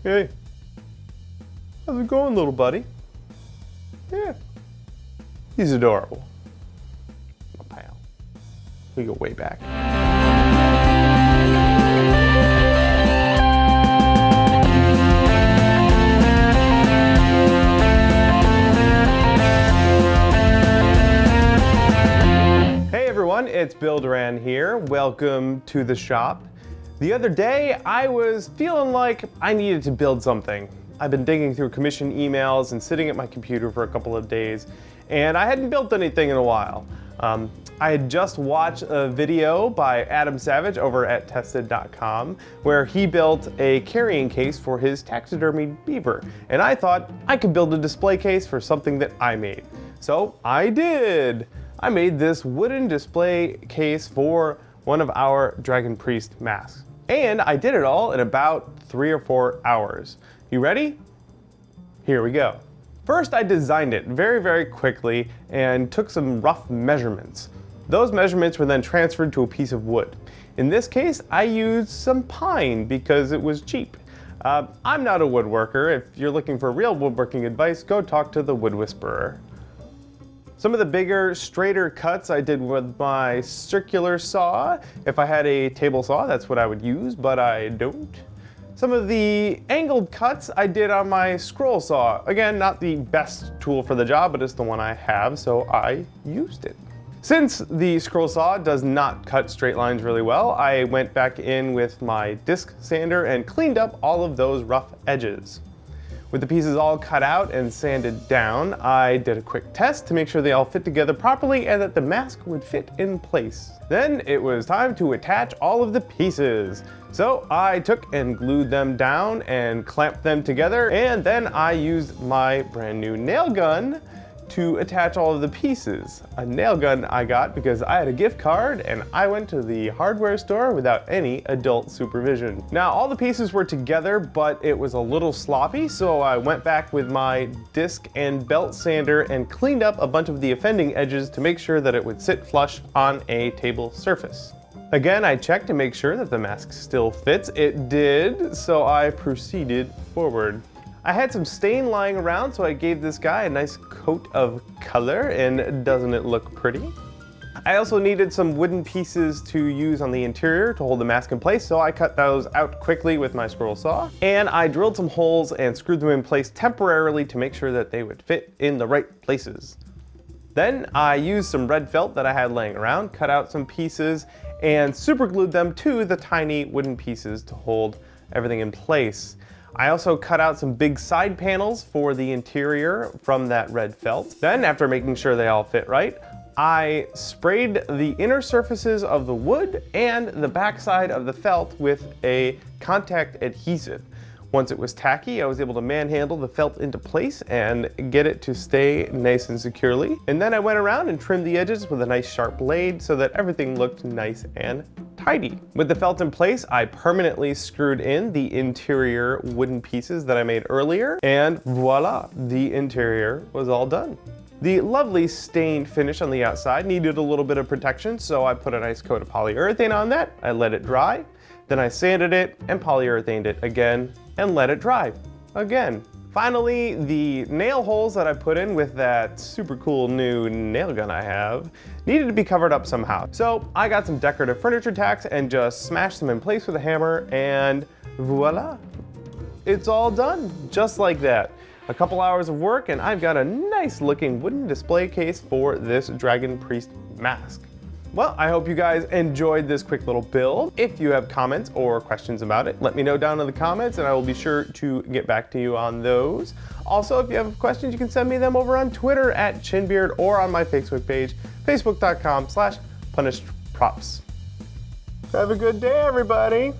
Hey, how's it going, little buddy? Yeah, he's adorable. My pal. We go way back. Hey everyone, it's Bill Duran here. Welcome to the shop. The other day, I was feeling like I needed to build something. I've been digging through commission emails and sitting at my computer for a couple of days, and I hadn't built anything in a while. I had just watched a video by Adam Savage over at tested.com where he built a carrying case for his taxidermied beaver, and I thought I could build a display case for something that I made. So I did. I made this wooden display case for one of our Dragon Priest masks. And I did it all in about 3 or 4 hours. You ready? Here we go. First, I designed it very quickly and took some rough measurements. Those measurements were then transferred to a piece of wood. In this case, I used some pine because it was cheap. I'm not a woodworker. If you're looking for real woodworking advice, go talk to the Wood Whisperer. Some of the bigger, straighter cuts I did with my circular saw. If I had a table saw, that's what I would use, but I don't. Some of the angled cuts I did on my scroll saw. Again, not the best tool for the job, but it's the one I have, so I used it. Since the scroll saw does not cut straight lines really well, I went back in with my disc sander and cleaned up all of those rough edges. With the pieces all cut out and sanded down, I did a quick test to make sure they all fit together properly and that the mask would fit in place. Then it was time to attach all of the pieces. So I took and glued them down and clamped them together, and then I used my brand new nail gun to attach all of the pieces. A nail gun I got because I had a gift card and I went to the hardware store without any adult supervision. Now all the pieces were together, but it was a little sloppy, so I went back with my disc and belt sander and cleaned up a bunch of the offending edges to make sure that it would sit flush on a table surface. Again, I checked to make sure that the mask still fits. It did, so I proceeded forward. I had some stain lying around, so I gave this guy a nice coat of color, and doesn't it look pretty? I also needed some wooden pieces to use on the interior to hold the mask in place, so I cut those out quickly with my scroll saw. And I drilled some holes and screwed them in place temporarily to make sure that they would fit in the right places. Then I used some red felt that I had laying around, cut out some pieces, and super glued them to the tiny wooden pieces to hold everything in place. I also cut out some big side panels for the interior from that red felt. Then, after making sure they all fit right, I sprayed the inner surfaces of the wood and the backside of the felt with a contact adhesive. Once it was tacky, I was able to manhandle the felt into place and get it to stay nice and securely. And then I went around and trimmed the edges with a nice sharp blade so that everything looked nice and tidy. With the felt in place, I permanently screwed in the interior wooden pieces that I made earlier, and voila, the interior was all done. The lovely stained finish on the outside needed a little bit of protection, so I put a nice coat of polyurethane on that. I let it dry, then I sanded it and polyurethaned it again and let it dry again. Finally, the nail holes that I put in with that super cool new nail gun I have needed to be covered up somehow. So I got some decorative furniture tacks and just smashed them in place with a hammer, and voila, it's all done, just like that. A couple hours of work and I've got a nice looking wooden display case for this Dragon Priest mask. Well, I hope you guys enjoyed this quick little build. If you have comments or questions about it, let me know down in the comments and I will be sure to get back to you on those. Also, if you have questions, you can send me them over on Twitter at Chinbeard or on my Facebook page, facebook.com/punishedprops. Have a good day, everybody.